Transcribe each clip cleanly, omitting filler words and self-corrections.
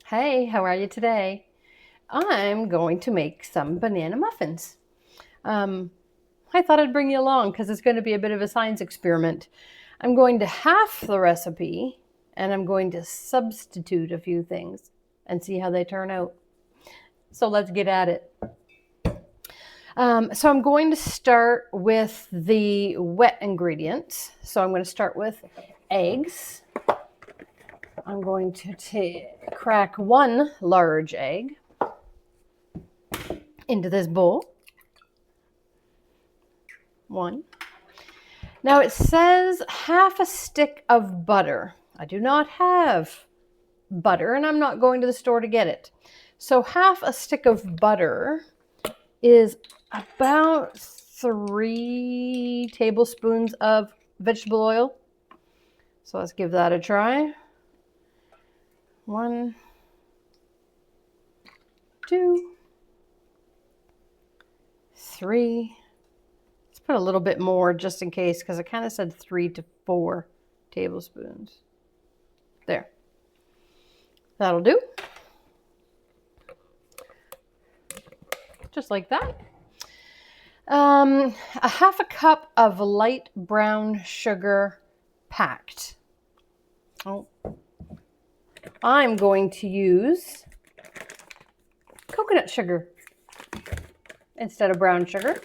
Hey, how are you today? I'm going to make some banana muffins. I thought I'd bring you along because it's going to be a bit of a science experiment. I'm going to half the recipe and I'm going to substitute a few things and see how they turn out. So let's get at it. So I'm going to start with the wet ingredients. So I'm going to start with eggs. I'm going to crack one large egg into this bowl. One. Now it says half a stick of butter. I do not have butter and I'm not going to the store to get it. So half a stick of butter is about 3 tablespoons of vegetable oil. So let's give that a try. 1, 2, 3. Let's put a little bit more just in case because I kind of said 3 to 4 tablespoons. There. That'll do. Just like that. A half a cup of light brown sugar packed. Oh, I'm going to use coconut sugar instead of brown sugar.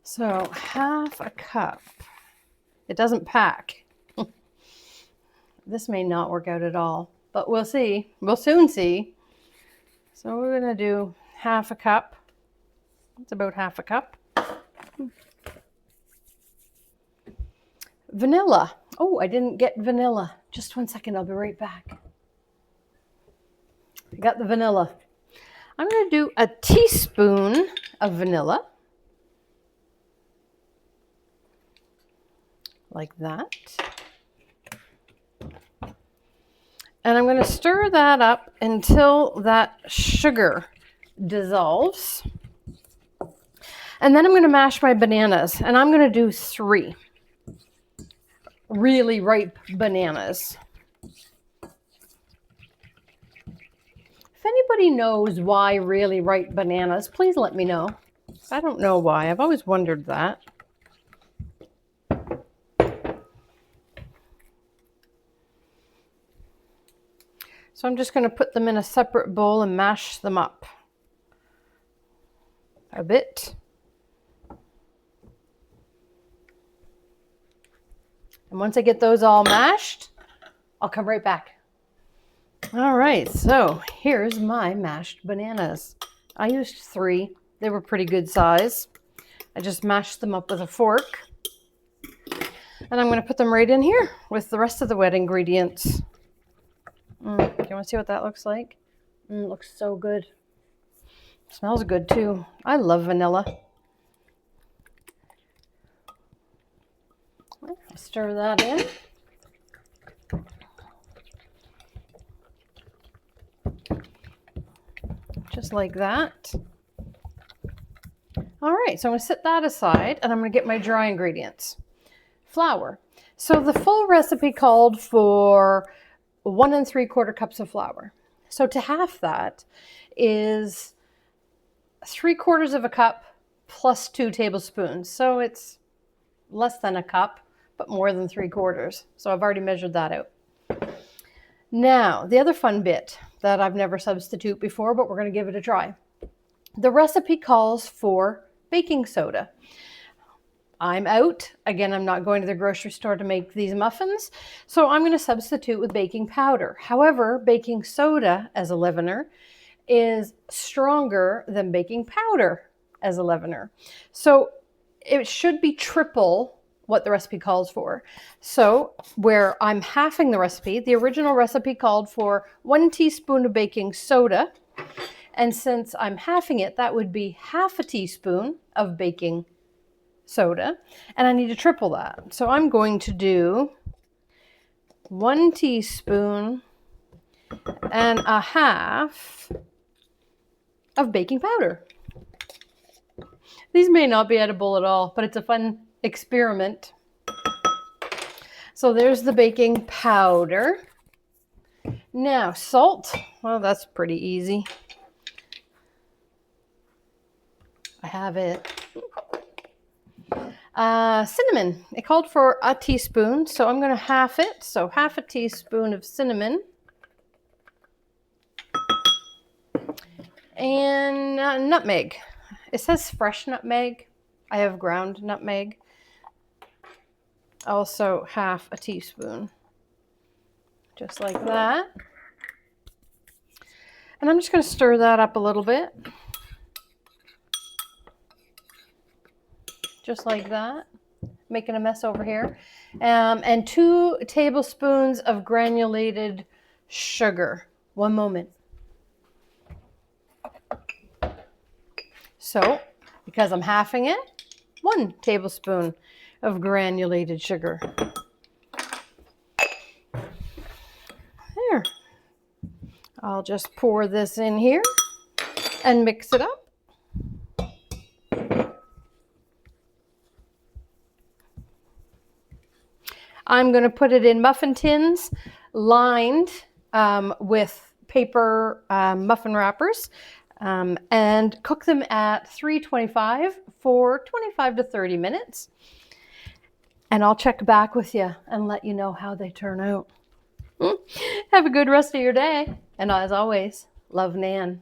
So half a cup. It doesn't pack. This may not work out at all, but we'll see. We'll soon see. So we're going to do half a cup. It's about half a cup. Vanilla. Oh, I didn't get vanilla. Just 1 second, I'll be right back. I got the vanilla. I'm going to do a teaspoon of vanilla. Like that. And I'm going to stir that up until that sugar dissolves. And then I'm going to mash my bananas, and I'm going to do 3 really ripe bananas. If anybody knows why really ripe bananas, please let me know. I don't know why. I've always wondered that. So I'm just going to put them in a separate bowl and mash them up a bit. And once I get those all mashed, I'll come right back. All right, so here's my mashed bananas. I used 3. They were pretty good size. I just mashed them up with a fork. And I'm going to put them right in here with the rest of the wet ingredients. Do you want to see what that looks like? It looks so good. It smells good too. I love vanilla. Stir that in. Just like that. All right, so I'm going to set that aside and I'm going to get my dry ingredients. Flour. So the full recipe called for 1 3/4 cups of flour. So to half that is 3/4 of a cup plus 2 tablespoons. So it's less than a cup, but more than 3/4. So I've already measured that out. Now, the other fun bit that I've never substituted before, but we're going to give it a try. The recipe calls for baking soda. I'm out. Again, I'm not going to the grocery store to make these muffins, so I'm going to substitute with baking powder. However, baking soda as a leavener is stronger than baking powder as a leavener. So it should be triple what the recipe calls for. So where I'm halving the recipe, the original recipe called for 1 teaspoon of baking soda. And since I'm halving it, that would be half a teaspoon of baking soda. And I need to triple that. So I'm going to do 1 teaspoon and a half of baking powder. These may not be edible at all, but it's a fun experiment. So there's the baking powder. Now, salt. Well, that's pretty easy. I have it. Cinnamon. It called for a teaspoon, so I'm going to half it. So half a teaspoon of cinnamon. And nutmeg. It says fresh nutmeg. I have ground nutmeg. Also half a teaspoon. Just like that. And I'm just going to stir that up a little bit. Just like that. Making a mess over here. And 2 tablespoons of granulated sugar. One moment. So, because I'm halving it, 1 tablespoon of granulated sugar. There. I'll just pour this in here and mix it up. I'm going to put it in muffin tins lined with paper muffin wrappers and cook them at 325 for 25 to 30 minutes. And I'll check back with you and let you know how they turn out. Have a good rest of your day. And as always, love Nan.